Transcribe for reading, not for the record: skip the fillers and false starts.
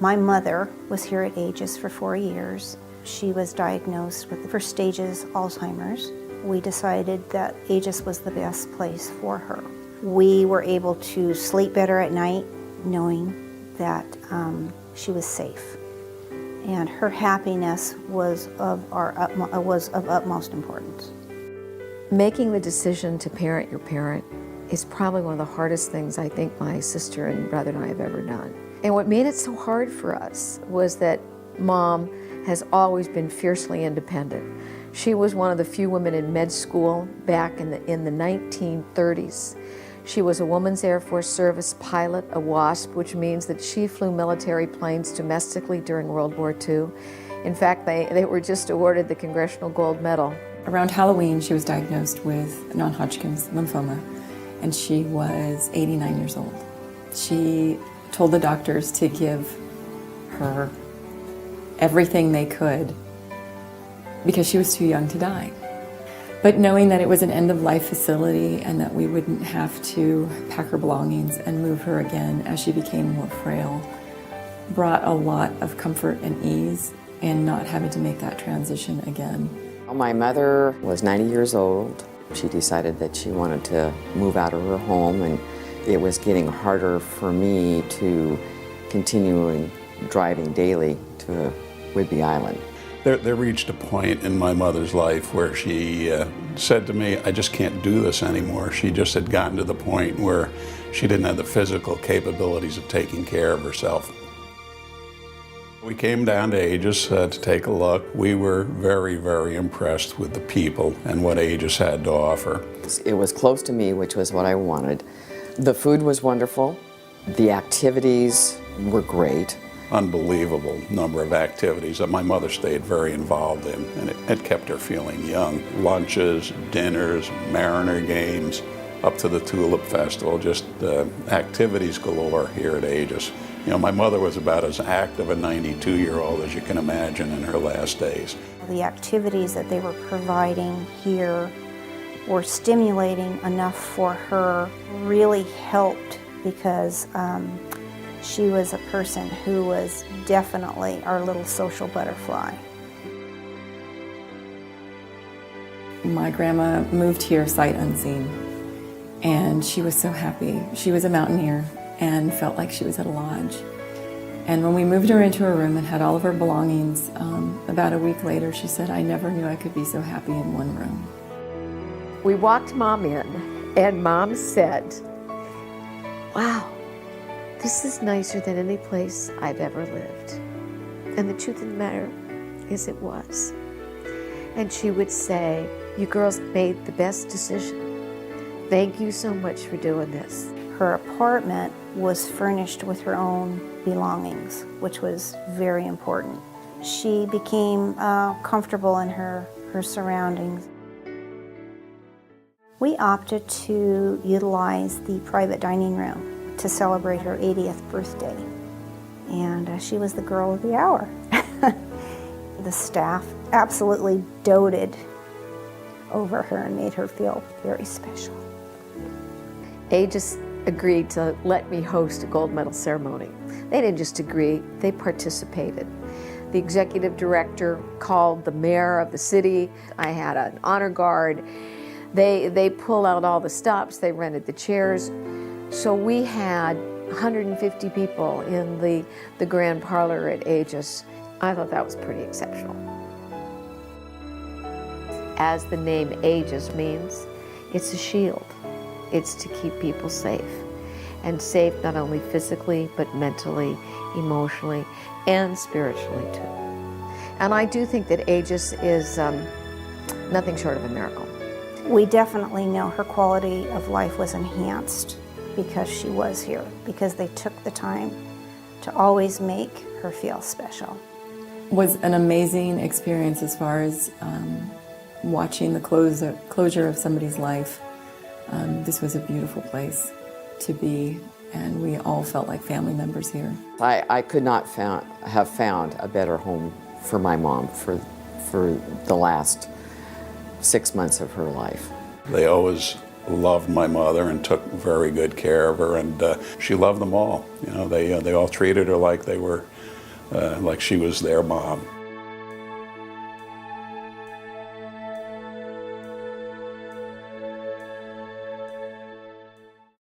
My mother was here at Aegis for 4 years. She was diagnosed with the first stages Alzheimer's. We decided that Aegis was the best place for her. We were able to sleep better at night knowing that she was safe. And her happiness was of utmost importance. Making the decision to parent your parent is probably one of the hardest things I think my sister and brother and I have ever done. And what made it so hard for us was that Mom has always been fiercely independent. She was one of the few women in med school back in the 1930s. She was a Women's Air Force Service pilot, a WASP, which means that she flew military planes domestically during World War II. In fact, they were just awarded the Congressional Gold Medal. Around Halloween, she was diagnosed with non-Hodgkin's lymphoma, and she was 89 years old. She told the doctors to give her everything they could because she was too young to die. But knowing that it was an end-of-life facility and that we wouldn't have to pack her belongings and move her again as she became more frail brought a lot of comfort and ease in not having to make that transition again. My mother was 90 years old. She decided that she wanted to move out of her home, and it was getting harder for me to continue driving daily to Whidbey Island. There reached a point in my mother's life where she said to me, I just can't do this anymore. She just had gotten to the point where she didn't have the physical capabilities of taking care of herself. We came down to Aegis to take a look. We were very, very impressed with the people and what Aegis had to offer. It was close to me, which was what I wanted. The food was wonderful. The activities were great. Unbelievable number of activities that my mother stayed very involved in, and it kept her feeling young. Lunches, dinners, Mariner games, up to the Tulip Festival, just activities galore here at Aegis. You know, my mother was about as active a 92-year-old as you can imagine in her last days. The activities that they were providing here were stimulating enough for her, really helped because she was a person who was definitely our little social butterfly. My grandma moved here sight unseen, and she was so happy. She was a mountaineer and felt like she was at a lodge. And when we moved her into her room and had all of her belongings, about a week later she said, I never knew I could be so happy in one room. We walked Mom in, and Mom said, wow, this is nicer than any place I've ever lived. And the truth of the matter is it was. And she would say, you girls made the best decision. Thank you so much for doing this. Her apartment was furnished with her own belongings, which was very important. She became comfortable in her surroundings. We opted to utilize the private dining room to celebrate her 80th birthday. And she was the girl of the hour. The staff absolutely doted over her and made her feel very special. Aegis agreed to let me host a gold medal ceremony. They didn't just agree, they participated. The executive director called the mayor of the city. I had an honor guard. They pulled out all the stops, they rented the chairs. So we had 150 people in the grand parlor at Aegis. I thought that was pretty exceptional. As the name Aegis means, it's a shield. It's to keep people safe. And safe not only physically, but mentally, emotionally, and spiritually too. And I do think that Aegis is nothing short of a miracle. We definitely know her quality of life was enhanced because she was here, because they took the time to always make her feel special. It was an amazing experience as far as watching the closure of somebody's life. This was a beautiful place to be, and we all felt like family members here. I could not have found a better home for my mom for the last 6 months of her life. They always loved my mother and took very good care of her, and she loved them all. You know, they all treated her like they were, like she was their mom.